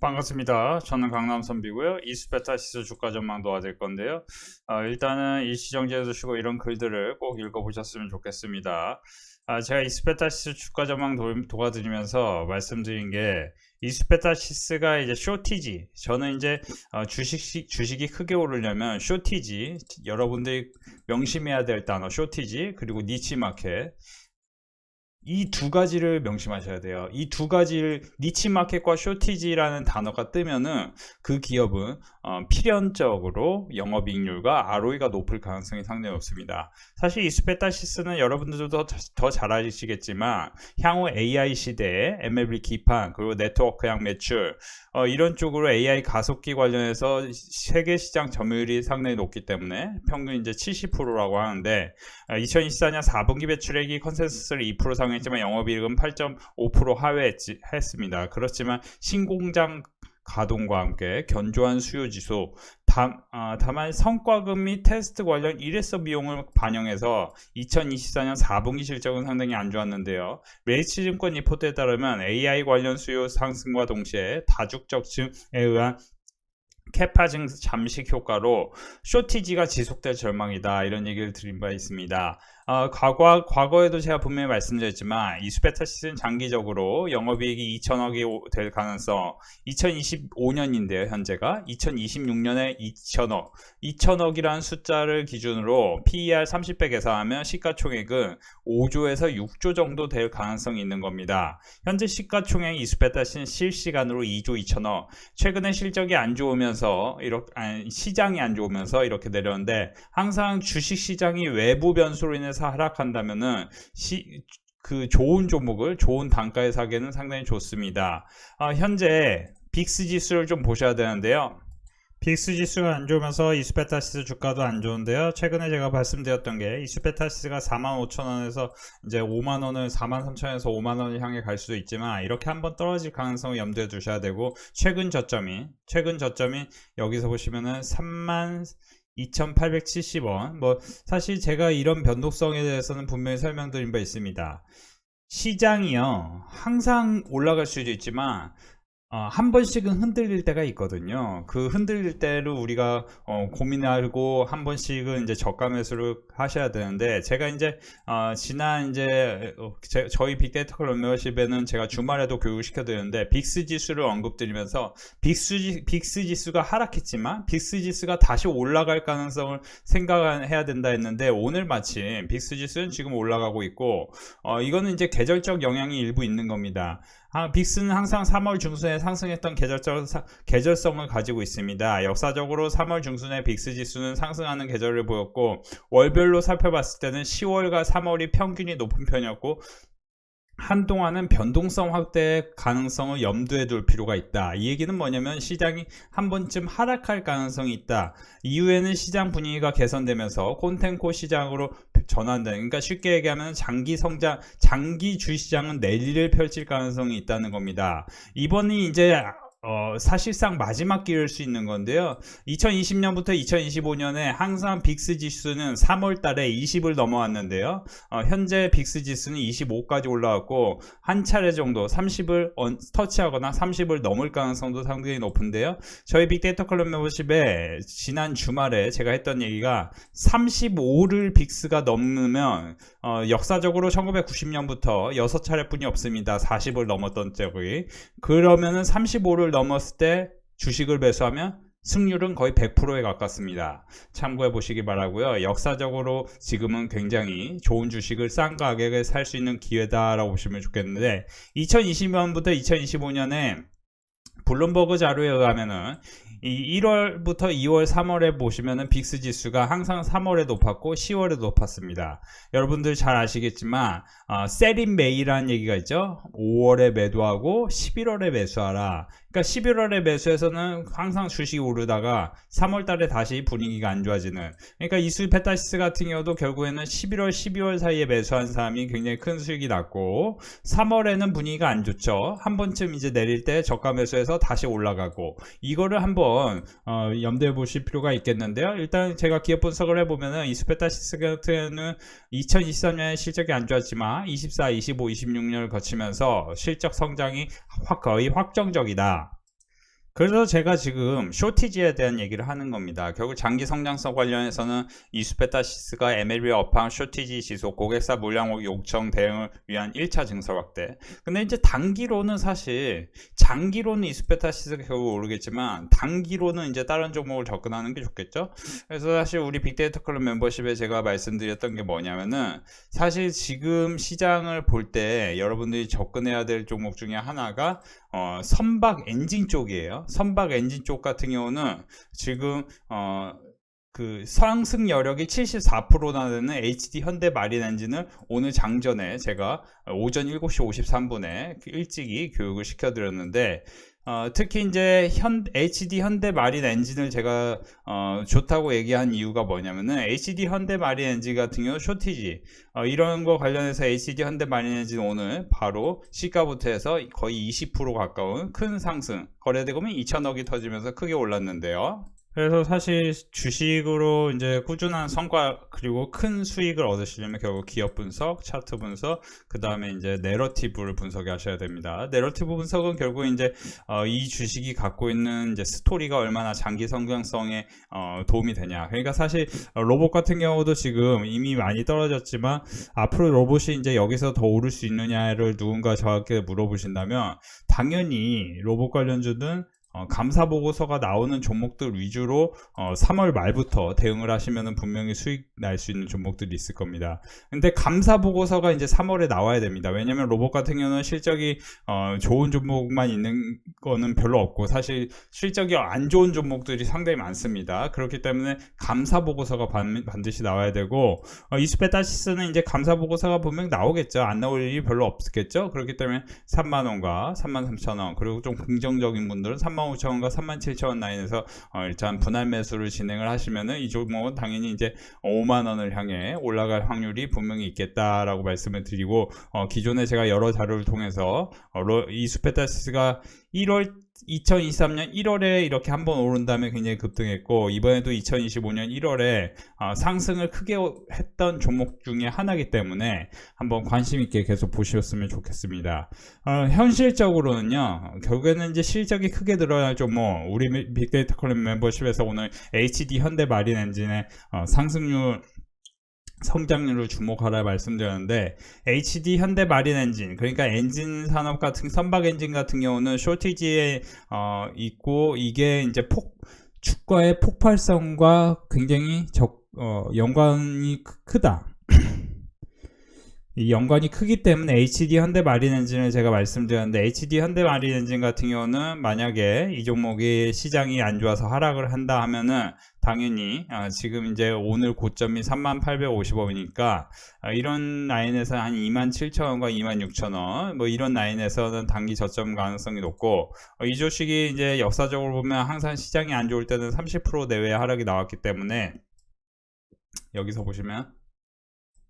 반갑습니다. 저는 강남선비고요. 이수페타시스 주가 전망 도와드릴 건데요. 일단은 일시정지해 두시고 이런 글들을 꼭 읽어보셨으면 좋겠습니다. 제가 이수페타시스 주가 전망 도와드리면서 말씀드린 게 이수페타시스가 이제 쇼티지. 저는 이제 주식이 크게 오르려면 쇼티지, 여러분들이 명심해야 될 단어 쇼티지, 그리고 니치마켓. 이 두 가지를 명심하셔야 돼요. 이 두 가지를 니치마켓과 쇼티지라는 단어가 뜨면은 그 기업은 필연적으로 영업이익률과 ROE가 높을 가능성이 상당히 높습니다. 사실 이스페타시스는 여러분들도 더 잘 아시겠지만 향후 AI 시대에 MLB 기판 그리고 네트워크향 매출 이런 쪽으로 AI 가속기 관련해서 세계 시장 점유율이 상당히 높기 때문에 평균 이제 70%라고 하는데 2024년 4분기 매출액이 컨센서스를 2% 상회했지만 영업이익은 8.5% 하회했습니다. 그렇지만 신공장 가동과 함께 견조한 수요 지수, 다만 성과급 및 테스트 관련 일회성 비용을 반영해서 2024년 4분기 실적은 상당히 안 좋았는데요. 메리츠증권 리포트에 따르면 AI 관련 수요 상승과 동시에 다중적증에 의한 캐파 잠식 효과로 쇼티지가 지속될 전망이다, 이런 얘기를 드린 바 있습니다. 과거에도 제가 분명히 말씀드렸지만 이수페타시스는 장기적으로 영업이익이 2천억이 될 가능성, 2025년인데요 현재가 2026년에 2천억이라는 숫자를 기준으로 PER 30배 계산하면 시가총액은 5조에서 6조 정도 될 가능성이 있는 겁니다. 현재 시가총액 이수페타시는 실시간으로 2조 2천억, 최근에 실적이 안 좋으면서 시장이 안 좋으면서 이렇게 내렸는데, 항상 주식 시장이 외부 변수로 인해서 하락한다면은 그 좋은 종목을 좋은 단가에 사기에는 상당히 좋습니다. 현재 빅스 지수를 좀 보셔야 되는데요. 빅스 지수가 안 좋으면서 이수페타시스 주가도 안 좋은데요. 최근에 제가 말씀드렸던 게 이수페타시스가 45,000원에서 이제 5만원을 43,000원에서 5만원을 향해 갈 수도 있지만 이렇게 한번 떨어질 가능성을 염두에 두셔야 되고, 최근 저점이 여기서 보시면은 32,870원. 사실 제가 이런 변동성에 대해서는 분명히 설명드린 바 있습니다. 시장이요 항상 올라갈 수도 있지만 한 번씩은 흔들릴 때가 있거든요. 그 흔들릴 때를 우리가 고민하고 한 번씩은 이제 저가 매수를 하셔야 되는데, 제가 이제 지난 이제 저희 빅데이터 클럽 멤버십에는 제가 주말에도 교육을 시켜드렸는데, 빅스 지수를 언급드리면서 빅스 지수가 하락했지만 빅스 지수가 다시 올라갈 가능성을 생각해야 된다 했는데, 오늘 마침 빅스 지수는 지금 올라가고 있고 이거는 이제 계절적 영향이 일부 있는 겁니다. 빅스는 항상 3월 중순에 상승했던 계절성을 가지고 있습니다. 역사적으로 3월 중순에 빅스 지수는 상승하는 계절을 보였고, 월별로 살펴봤을 때는 10월과 3월이 평균이 높은 편이었고, 한동안은 변동성 확대 가능성을 염두에 둘 필요가 있다. 이 얘기는 뭐냐면 시장이 한 번쯤 하락할 가능성이 있다. 이후에는 시장 분위기가 개선되면서 콘텐코 시장으로 전환된, 그러니까 쉽게 얘기하면 장기 주시장은 랠리를 펼칠 가능성이 있다는 겁니다. 이번이 이제 사실상 마지막 기회일 수 있는 건데요. 2020년부터 2025년에 항상 빅스 지수는 3월 달에 20을 넘어왔는데요. 현재 빅스 지수는 25까지 올라왔고, 한 차례 정도 30을 터치하거나 30을 넘을 가능성도 상당히 높은데요. 저희 빅데이터 클럽 멤버십에 지난 주말에 제가 했던 얘기가 35를 빅스가 넘으면 역사적으로 1990년부터 6차례뿐이 없습니다. 40을 넘었던 적이. 그러면은 35를 넘었을 때 주식을 매수하면 승률은 거의 100%에 가깝습니다. 참고해 보시기 바라고요. 역사적으로 지금은 굉장히 좋은 주식을 싼 가격에 살 수 있는 기회다라고 보시면 좋겠는데, 2020년부터 2025년에 블룸버그 자료에 의하면은 이 1월부터 2월, 3월에 보시면은 빅스 지수가 항상 3월에 높았고 10월에 높았습니다. 여러분들 잘 아시겠지만 셀인 메이라는 얘기가 있죠. 5월에 매도하고 11월에 매수하라. 그러니까 11월에 매수해서는 항상 주식이 오르다가 3월 달에 다시 분위기가 안 좋아지는, 그러니까 이수페타시스 같은 경우도 결국에는 11월, 12월 사이에 매수한 사람이 굉장히 큰 수익이 났고, 3월에는 분위기가 안 좋죠. 한 번쯤 이제 내릴 때 저가 매수해서 다시 올라가고, 이거를 한번 염두에 보실 필요가 있겠는데요. 일단 제가 기업 분석을 해보면은 이수페타시스 같은 경우는 2023년에 실적이 안 좋았지만 24, 25, 26년을 거치면서 실적 성장이 거의 확정적이다. 그래서 제가 지금 쇼티지에 대한 얘기를 하는 겁니다. 결국 장기 성장성 관련해서는 이수페타시스가 MLB 업황 쇼티지 지속 고객사 물량 요청 대응을 위한 1차 증설 확대. 근데 이제 단기로는 사실 장기로는 이수페타시스가 결국 오르겠지만 단기로는 이제 다른 종목을 접근하는 게 좋겠죠. 그래서 사실 우리 빅데이터 클럽 멤버십에 제가 말씀드렸던 게 뭐냐면은 사실 지금 시장을 볼 때 여러분들이 접근해야 될 종목 중에 하나가 선박 엔진 쪽이에요. 선박 엔진 쪽 같은 경우는 지금 그 상승 여력이 74%나 되는 HD 현대 마린 엔진을 오늘 장전에 제가 오전 7시 53분에 일찍이 교육을 시켜드렸는데 특히 이제 HD 현대 마린 엔진을 제가 좋다고 얘기한 이유가 뭐냐면은 HD 현대 마린 엔진 같은 경우 쇼티지 이런 거 관련해서 HD 현대 마린 엔진 오늘 바로 시가부터 해서 거의 20% 가까운 큰 상승, 거래대금은 2천억이 터지면서 크게 올랐는데요. 그래서 사실 주식으로 이제 꾸준한 성과 그리고 큰 수익을 얻으시려면 결국 기업 분석, 차트 분석, 그 다음에 이제 내러티브를 분석하셔야 됩니다. 내러티브 분석은 결국 이제 이 주식이 갖고 있는 이제 스토리가 얼마나 장기 성장성에 도움이 되냐. 그러니까 사실 로봇 같은 경우도 지금 이미 많이 떨어졌지만 앞으로 로봇이 이제 여기서 더 오를 수 있느냐를 누군가 저한테 물어보신다면 당연히 로봇 관련주는 감사 보고서가 나오는 종목들 위주로 3월 말부터 대응을 하시면 분명히 수익 날 수 있는 종목들이 있을 겁니다. 근데 감사 보고서가 이제 3월에 나와야 됩니다. 왜냐면 로봇 같은 경우는 실적이 좋은 종목만 있는 거는 별로 없고 사실 실적이 안 좋은 종목들이 상당히 많습니다. 그렇기 때문에 감사 보고서가 반드시 나와야 되고 이수페타시스는 이제 감사 보고서가 분명 나오겠죠. 안 나올 일이 별로 없겠죠. 그렇기 때문에 3만원과 33,000원 그리고 좀 긍정적인 분들은 35,000원과 37,000원 라인에서 일단 분할 매수를 진행을 하시면은 이 종목은 당연히 이제 5만원을 향해 올라갈 확률이 분명히 있겠다라고 말씀을 드리고 기존에 제가 여러 자료를 통해서 이수페타시스가 2023년 1월에 이렇게 한번 오른 다음에 굉장히 급등했고 이번에도 2025년 1월에 상승을 크게 했던 종목 중에 하나이기 때문에 한번 관심 있게 계속 보셨으면 좋겠습니다. 현실적으로는요 결국에는 이제 실적이 크게 늘어날 종목 우리 빅데이터 클럽 멤버십에서 오늘 HD 현대 마린 엔진의 상승률 성장률을 주목하라 말씀드렸는데 HD 현대 마린 엔진 그러니까 엔진 산업 같은 선박 엔진 같은 경우는 쇼티지에 있고 이게 이제 주가의 폭발성과 굉장히 연관이 크다. 이 연관이 크기 때문에 HD 현대 마린 엔진을 제가 말씀드렸는데 HD 현대 마린 엔진 같은 경우는 만약에 이 종목이 시장이 안 좋아서 하락을 한다 하면은 당연히 지금 이제 오늘 고점이 3850원이니까 이런 라인에서 한 27,000원과 26,000원 뭐 이런 라인에서는 단기 저점 가능성이 높고 이 주식이 이제 역사적으로 보면 항상 시장이 안 좋을 때는 30% 내외의 하락이 나왔기 때문에 여기서 보시면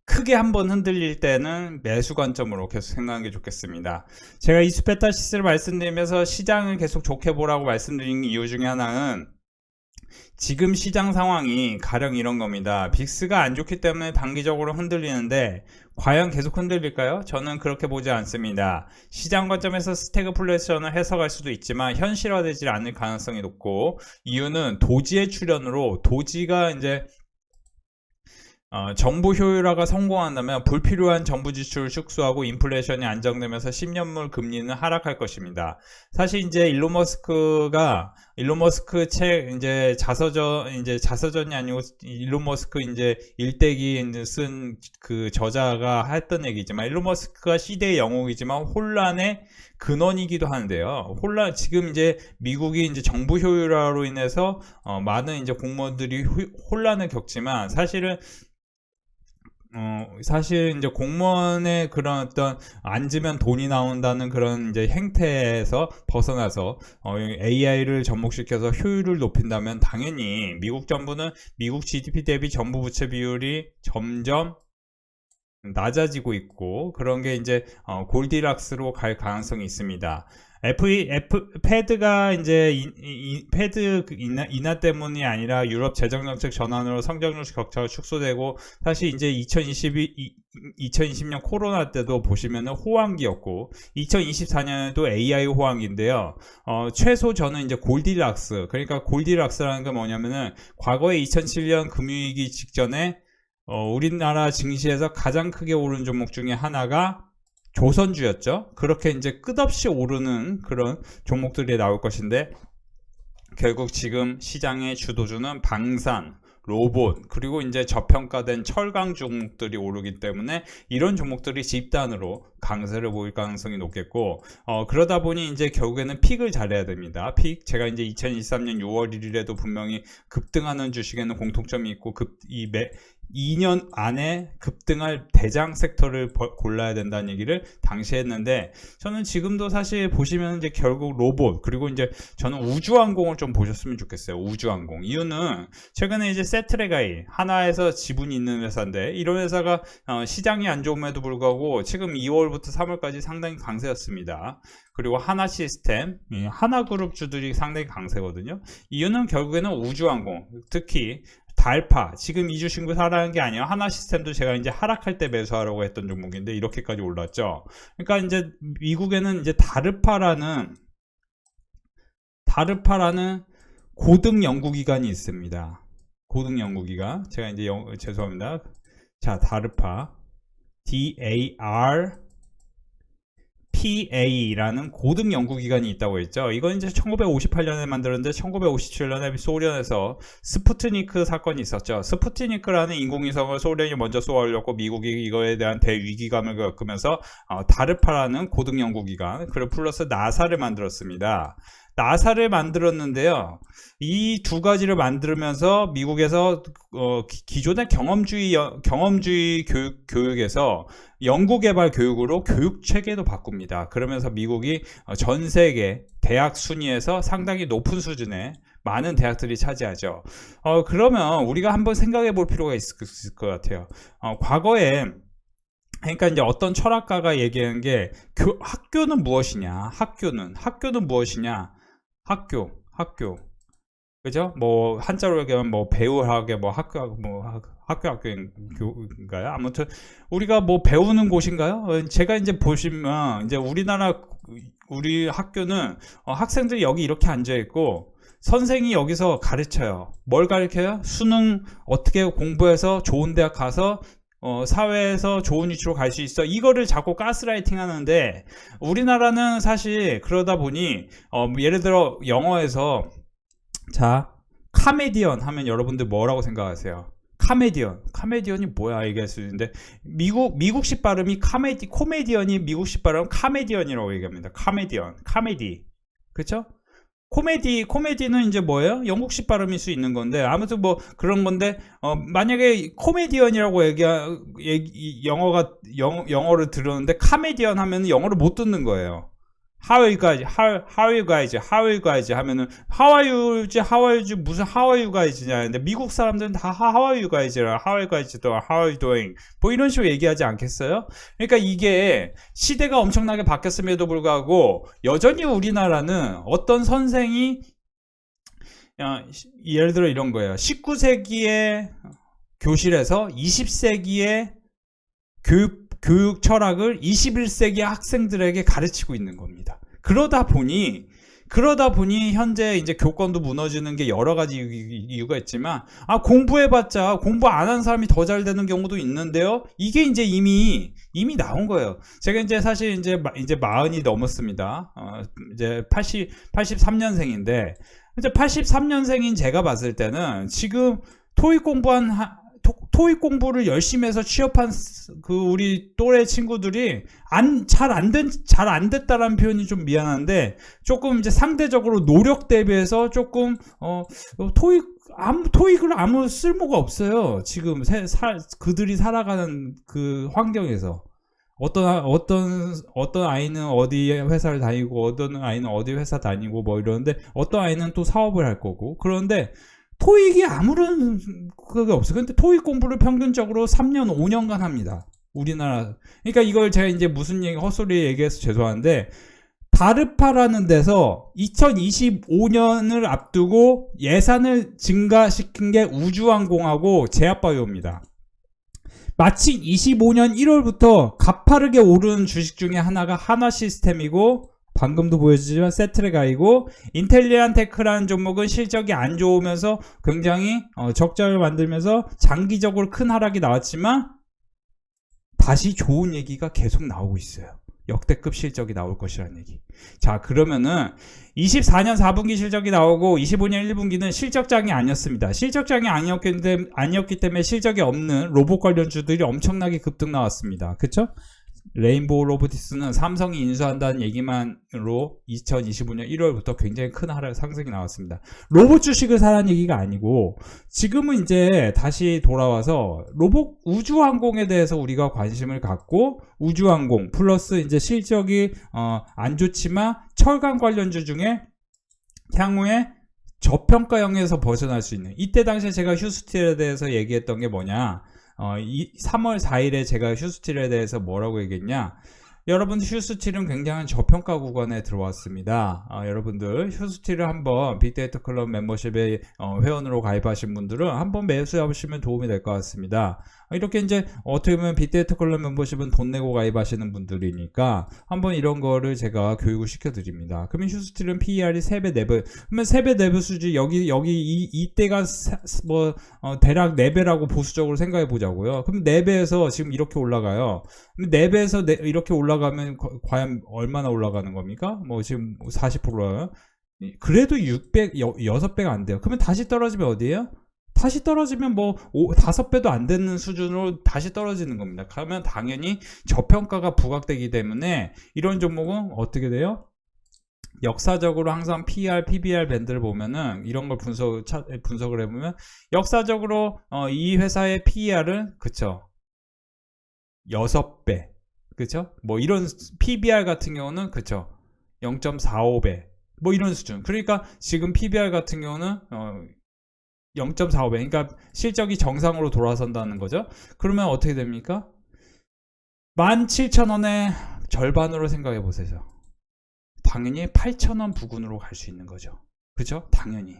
크게 한번 흔들릴 때는 매수 관점으로 계속 생각하는 게 좋겠습니다. 제가 이수페타시스를 말씀드리면서 시장을 계속 좋게 보라고 말씀드린 이유 중에 하나는 지금 시장 상황이 가령 이런 겁니다. 빅스가 안 좋기 때문에 단기적으로 흔들리는데 과연 계속 흔들릴까요? 저는 그렇게 보지 않습니다. 시장 관점에서 스태그플레이션을 해석할 수도 있지만 현실화되지 않을 가능성이 높고 이유는 도지의 출현으로 도지가 이제 정부 효율화가 성공한다면 불필요한 정부 지출을 축소하고 인플레이션이 안정되면서 10년물 금리는 하락할 것입니다. 사실 이제 일론 머스크 책 이제 자서전이 아니고 일론 머스크 이제 일대기 쓴 그 저자가 했던 얘기지만 일론 머스크가 시대의 영웅이지만 혼란의 근원이기도 하는데요. 지금 이제 미국이 이제 정부 효율화로 인해서 많은 이제 공무원들이 혼란을 겪지만 사실 이제 공무원의 그런 어떤 앉으면 돈이 나온다는 그런 이제 행태에서 벗어나서 AI를 접목시켜서 효율을 높인다면 당연히 미국 정부는 미국 GDP 대비 정부 부채 비율이 점점 낮아지고 있고 그런 게 이제 골디락스로 갈 가능성이 있습니다. 패드가 이제 패드 인하 때문이 아니라 유럽 재정정책 전환으로 성장률 격차가 축소되고, 사실 이제 2020년 코로나 때도 보시면은 호황기였고, 2024년에도 AI 호황기인데요. 최소 저는 이제 골디락스, 그러니까 골디락스라는 게 뭐냐면은 과거에 2007년 금융위기 직전에 우리나라 증시에서 가장 크게 오른 종목 중에 하나가 조선주였죠. 그렇게 이제 끝없이 오르는 그런 종목들이 나올 것인데, 결국 지금 시장의 주도주는 방산, 로봇, 그리고 이제 저평가된 철강 종목들이 오르기 때문에 이런 종목들이 집단으로 강세를 보일 가능성이 높겠고, 그러다 보니 이제 결국에는 픽을 잘해야 됩니다. 픽, 제가 이제 2023년 6월 1일에도 분명히 급등하는 주식에는 공통점이 있고, 2년 안에 급등할 대장 섹터를 골라야 된다는 얘기를 당시에 했는데, 저는 지금도 사실 보시면 이제 결국 로봇, 그리고 이제 저는 우주항공을 좀 보셨으면 좋겠어요. 우주항공. 이유는 최근에 이제 세트레가이, 하나에서 지분이 있는 회사인데, 이런 회사가 시장이 안 좋음에도 불구하고 지금 2월부터 3월까지 상당히 강세였습니다. 그리고 하나 시스템, 하나그룹 주들이 상당히 강세거든요. 이유는 결국에는 우주항공, 특히 달파, 지금 이 주식도 하락한 게 아니에요. 하나 시스템도 제가 이제 하락할 때 매수하라고 했던 종목인데 이렇게까지 올랐죠. 그러니까 이제 미국에는 이제 다르파라는 고등 연구기관이 있습니다. 고등 연구기관. 제가 이제 죄송합니다. 자, 다르파, DARPA라는 고등 연구기관이 있다고 했죠. 이건 이제 1958년에 만들었는데 1957년에 소련에서 스푸트니크 사건이 있었죠. 스푸트니크라는 인공위성을 소련이 먼저 쏘아올렸고, 미국이 이거에 대한 대위기감을 겪으면서 다르파라는 고등 연구기관, 그리고 플러스 나사를 만들었습니다. 나사를 만들었는데요. 이 두 가지를 만들면서 미국에서 기존의 경험주의 교육에서 연구개발 교육으로 교육 체계도 바꿉니다. 그러면서 미국이 전 세계 대학 순위에서 상당히 높은 수준의 많은 대학들이 차지하죠. 그러면 우리가 한번 생각해 볼 필요가 있을 것 같아요. 과거에, 그러니까 이제 어떤 철학가가 얘기하는 게, 학교는 무엇이냐? 학교는 무엇이냐? 학교. 그죠? 뭐 한자로 얘기하면 뭐 배우학의 뭐 학교인가요? 아무튼 우리가 뭐 배우는 곳인가요? 제가 이제 보시면 이제 우리 학교는 학생들이 여기 이렇게 앉아 있고, 선생이 여기서 가르쳐요. 뭘 가르쳐요? 수능 어떻게 공부해서 좋은 대학 가서 사회에서 좋은 위치로 갈 수 있어. 이거를 자꾸 가스라이팅 하는데, 우리나라는 사실 그러다 보니 예를 들어 영어에서, 자, 카메디언 하면 여러분들 뭐라고 생각하세요? 카메디언이 뭐야 얘기할 수 있는데, 미국식 발음이 코미디언이 미국식 발음 카메디언이라고 얘기합니다. 카메디. 그쵸? 코미디는 이제 뭐예요? 영국식 발음일 수 있는 건데, 아무튼 뭐 그런 건데, 만약에 코미디언이라고 영어를 들었는데 카메디언 하면 영어를 못 듣는 거예요. How are you guys 하면은 How are you 무슨 How are you guys냐. 근데 미국 사람들은 다 How are you guys라, How are you guys doing, How are you doing, 뭐 이런 식으로 얘기하지 않겠어요? 그러니까 이게 시대가 엄청나게 바뀌었음에도 불구하고 여전히 우리나라는 어떤 선생이, 예를 들어 이런 거예요. 19세기의 교실에서 20세기의 교육 철학을 21세기 학생들에게 가르치고 있는 겁니다. 그러다 보니 현재 이제 교권도 무너지는 게 여러 가지 이유가 있지만, 공부해봤자 공부 안 한 사람이 더 잘 되는 경우도 있는데요. 이게 이제 이미 나온 거예요. 제가 이제 사실 이제 40이 넘었습니다. 이제 83년생인데, 이제 83년생인 제가 봤을 때는 지금 토익 공부를 열심히 해서 취업한 우리 또래 친구들이 잘 안 됐다라는 표현이 좀 미안한데, 조금 이제 상대적으로 노력 대비해서 조금 토익을 아무 쓸모가 없어요. 지금 그들이 살아가는 그 환경에서. 어떤 아이는 어디 회사를 다니고, 어떤 아이는 어디 회사 다니고 뭐 이러는데, 어떤 아이는 또 사업을 할 거고. 그런데 토익이 아무런 그게 없어요. 근데 토익 공부를 평균적으로 3년, 5년간 합니다. 우리나라. 그러니까 이걸 제가 이제 무슨 헛소리 얘기해서 죄송한데, 다르파라는 데서 2025년을 앞두고 예산을 증가시킨 게 우주항공하고 제약바이오입니다. 마침 25년 1월부터 가파르게 오르는 주식 중에 하나가 한화시스템이고, 방금도 보여주지만 세트레가이고, 인텔리안테크라는 종목은 실적이 안 좋으면서 굉장히 적자를 만들면서 장기적으로 큰 하락이 나왔지만 다시 좋은 얘기가 계속 나오고 있어요. 역대급 실적이 나올 것이라는 얘기. 자, 그러면은 24년 4분기 실적이 나오고 25년 1분기는 실적장이 아니었습니다. 실적장이 아니었기 때문에 실적이 없는 로봇 관련주들이 엄청나게 급등 나왔습니다. 그쵸? 레인보우 로보티스는 삼성이 인수한다는 얘기만으로 2025년 1월부터 굉장히 큰 하락 상승이 나왔습니다. 로봇 주식을 사라는 얘기가 아니고, 지금은 이제 다시 돌아와서 로봇 우주항공에 대해서 우리가 관심을 갖고, 우주항공 플러스 이제 실적이 안 좋지만 철강 관련주 중에 향후에 저평가형에서 벗어날 수 있는, 이때 당시에 제가 휴스틸에 대해서 얘기했던 게 뭐냐, 3월 4일에 제가 휴스틸에 대해서 뭐라고 얘기했냐, 여러분들 휴스틸은 굉장히 저평가 구간에 들어왔습니다. 여러분들 휴스틸을 한번 빅데이터 클럽 멤버십에 회원으로 가입하신 분들은 한번 매수하시면 도움이 될 것 같습니다. 이렇게 이제 어떻게 보면 빅데이터 클럽 멤버십은 돈 내고 가입하시는 분들이니까 한번 이런 거를 제가 교육을 시켜드립니다. 그러면 휴스틸은 PER이 3배 4배, 그러면 3배 4배 수지, 여기 이때가 대략 4배라고 보수적으로 생각해 보자고요. 그럼 4배에서 지금 이렇게 올라가요. 그럼 4배에서 이렇게 올라가면 과연 얼마나 올라가는 겁니까? 뭐 지금 40%요. 그래도 6배가 안 돼요. 그러면 다시 떨어지면 어디예요? 다시 떨어지면 5배도 안 되는 수준으로 다시 떨어지는 겁니다. 그러면 당연히 저평가가 부각되기 때문에 이런 종목은 어떻게 돼요? 역사적으로 항상 PER, PBR 밴드를 보면은 이런 걸 분석을 해보면 역사적으로 이 회사의 PER은 그쵸? 6배. 그쵸? 뭐 이런 PBR 같은 경우는 그쵸? 0.45배. 뭐 이런 수준. 그러니까 지금 PBR 같은 경우는 0.45배. 그러니까 실적이 정상으로 돌아선다는 거죠. 그러면 어떻게 됩니까? 17,000원의 절반으로 생각해 보세요. 당연히 8,000원 부근으로 갈 수 있는 거죠. 그죠? 당연히.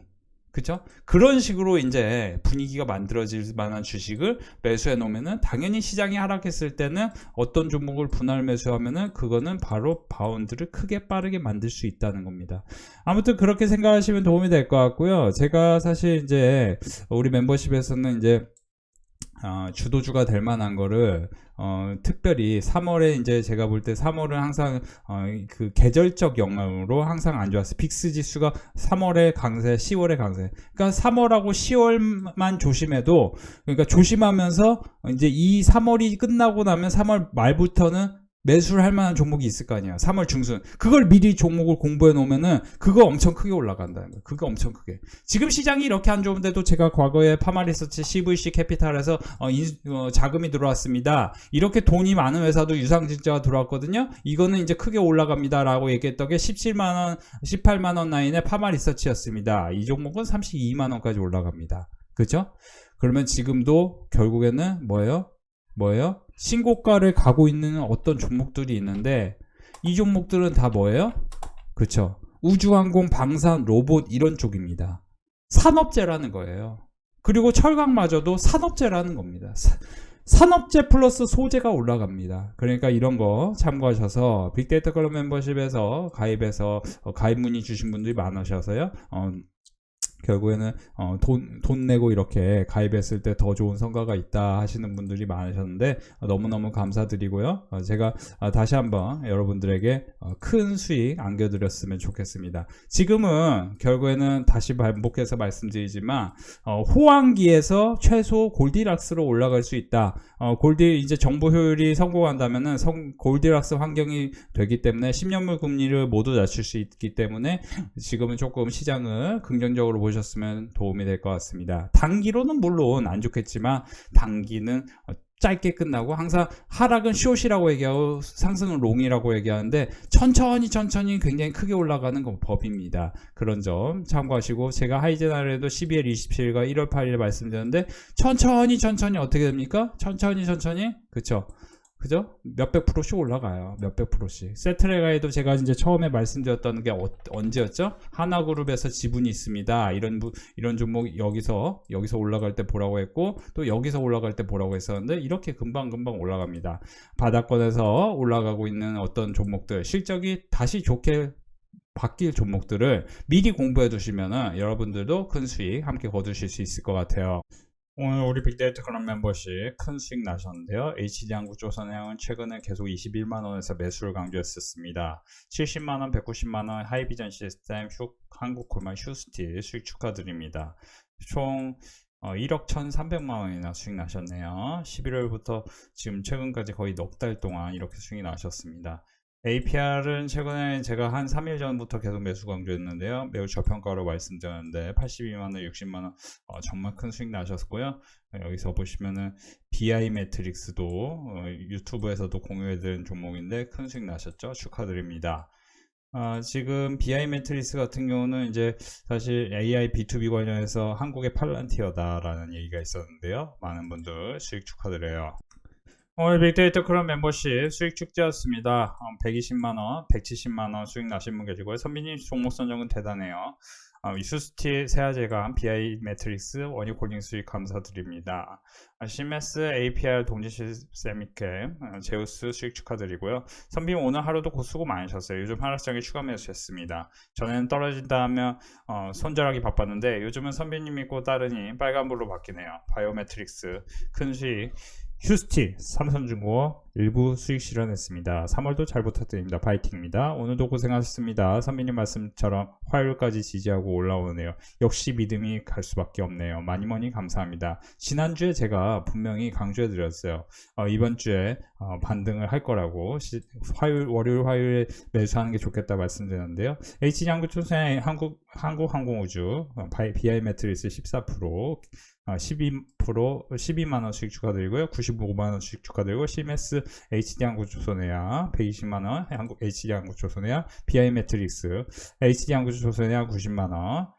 그죠? 그런 식으로 이제 분위기가 만들어질 만한 주식을 매수해 놓으면은 당연히 시장이 하락했을 때는 어떤 종목을 분할 매수하면은 그거는 바로 바운드를 크게 빠르게 만들 수 있다는 겁니다. 아무튼 그렇게 생각하시면 도움이 될 것 같고요. 제가 사실 이제 우리 멤버십에서는 이제 주도주가 될 만한 거를 특별히 3월에 이제 제가 볼 때 3월은 항상 그 계절적 영향으로 항상 안 좋았어요. 빅스 지수가 3월에 강세, 10월에 강세. 그러니까 3월하고 10월만 조심해도, 그러니까 조심하면서 이제 이 3월이 끝나고 나면 3월 말부터는 매수를 할 만한 종목이 있을 거 아니에요. 3월 중순. 그걸 미리 종목을 공부해 놓으면은 그거 엄청 크게 올라간다는 거예요. 그거 엄청 크게. 지금 시장이 이렇게 안 좋은데도 제가 과거에 파마리서치 CVC 캐피탈에서 자금이 들어왔습니다. 이렇게 돈이 많은 회사도 유상증자가 들어왔거든요. 이거는 이제 크게 올라갑니다. 라고 얘기했던 게 17만원, 18만원 라인의 파마리서치였습니다. 이 종목은 32만원까지 올라갑니다. 그죠? 그러면 지금도 결국에는 뭐예요? 신고가를 가고 있는 어떤 종목들이 있는데, 이 종목들은 다 뭐예요? 그쵸? 우주항공, 방산, 로봇 이런 쪽입니다. 산업재라는 거예요. 그리고 철강마저도 산업재라는 겁니다. 산업재 플러스 소재가 올라갑니다. 그러니까 이런 거 참고하셔서 빅데이터 클럽 멤버십에서 가입 문의 주신 분들이 많으셔서요. 결국에는 돈 내고 이렇게 가입했을 때 더 좋은 성과가 있다 하시는 분들이 많으셨는데 너무너무 감사드리고요. 제가 다시 한번 여러분들에게 큰 수익 안겨드렸으면 좋겠습니다. 지금은 결국에는 다시 반복해서 말씀드리지만 호황기에서 최소 골디락스로 올라갈 수 있다. 이제 정보 효율이 성공한다면은 골디락스 환경이 되기 때문에 10년물 금리를 모두 낮출 수 있기 때문에 지금은 조금 시장을 긍정적으로 보셨으면 도움이 될 것 같습니다. 단기로는 물론 안 좋겠지만 단기는 짧게 끝나고, 항상 하락은 숏이라고 얘기하고 상승은 롱이라고 얘기하는데 천천히 굉장히 크게 올라가는 건 법입니다. 그런 점 참고하시고, 제가 하이제나에도 12월 27일과 1월 8일 말씀드렸는데 천천히 어떻게 됩니까? 천천히 그쵸? 그죠? 몇백 프로씩 올라가요. 몇백 프로씩. 세트레가에도 제가 이제 처음에 말씀드렸던 게 언제였죠? 하나그룹에서 지분이 있습니다. 이런 종목 여기서 올라갈 때 보라고 했고, 또 여기서 올라갈 때 보라고 했었는데, 이렇게 금방금방 올라갑니다. 바닥권에서 올라가고 있는 어떤 종목들, 실적이 다시 좋게 바뀔 종목들을 미리 공부해 두시면은 여러분들도 큰 수익 함께 거두실 수 있을 것 같아요. 오늘 우리 빅데이터 클럽 멤버십 큰 수익 나셨는데요. HD한국조선해양은 최근에 계속 21만원에서 매수를 강조했었습니다. 70만원, 190만원 하이비전 시스템, 한국콜만, 휴스틸 수익 축하드립니다. 총 1억 1,300만원이나 수익 나셨네요. 11월부터 지금 최근까지 거의 넉 달 동안 이렇게 수익이 나셨습니다. APR은 최근에 제가 한 3일 전부터 계속 매수 강조했는데요. 매우 저평가로 말씀드렸는데 82만원, 60만원 정말 큰 수익 나셨고요. 여기서 보시면은 BI 매트릭스도 유튜브에서도 공유해드린 종목인데 큰 수익 나셨죠? 축하드립니다. 지금 BI 매트릭스 같은 경우는 이제 사실 AI B2B 관련해서 한국의 팔란티어다라는 얘기가 있었는데요. 많은 분들 수익 축하드려요. 오늘 빅데이터 클럽 멤버십 수익 축제였습니다. 120만원, 170만원 수익 나신 분 계시고요. 선비님 종목 선정은 대단해요. 위수스틸, 세아제감, BI 매트릭스, 원유콜딩 수익 감사드립니다. 시메스, APR, 동지실, 세미캠, 제우스 수익 축하드리고요. 선비님 오늘 하루도 고수고 많으셨어요. 요즘 하락장에 추가 매수했습니다. 전에는 떨어진다 하면 손절하기 바빴는데 요즘은 선비님 믿고 따르니 빨간불로 바뀌네요. 바이오매트릭스 큰 수익. 휴스틸, 삼성중공업 일부 수익 실현했습니다. 3월도 잘 부탁드립니다. 파이팅입니다. 오늘도 고생하셨습니다. 선배님 말씀처럼 화요일까지 지지하고 올라오네요. 역시 믿음이 갈 수밖에 없네요. 많이 감사합니다. 지난주에 제가 분명히 강조해드렸어요. 이번 주에 반등을 할 거라고 월요일 화요일에 매수하는 게 좋겠다 말씀드렸는데요. HD한국조선해 한국항공우주 BI 매트리스 14% 12만원 수익 축하드리고요. 95만원 수익 축하드리고, 시메스 HD한국조선해양 120만원, 한국 HD한국조선해양 BI 매트릭스 HD한국조선해양 90만원,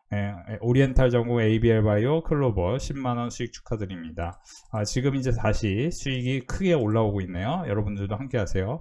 오리엔탈 전공 ABL 바이오 클로버 10만원 수익 축하드립니다. 지금 이제 다시 수익이 크게 올라오고 있네요. 여러분들도 함께 하세요.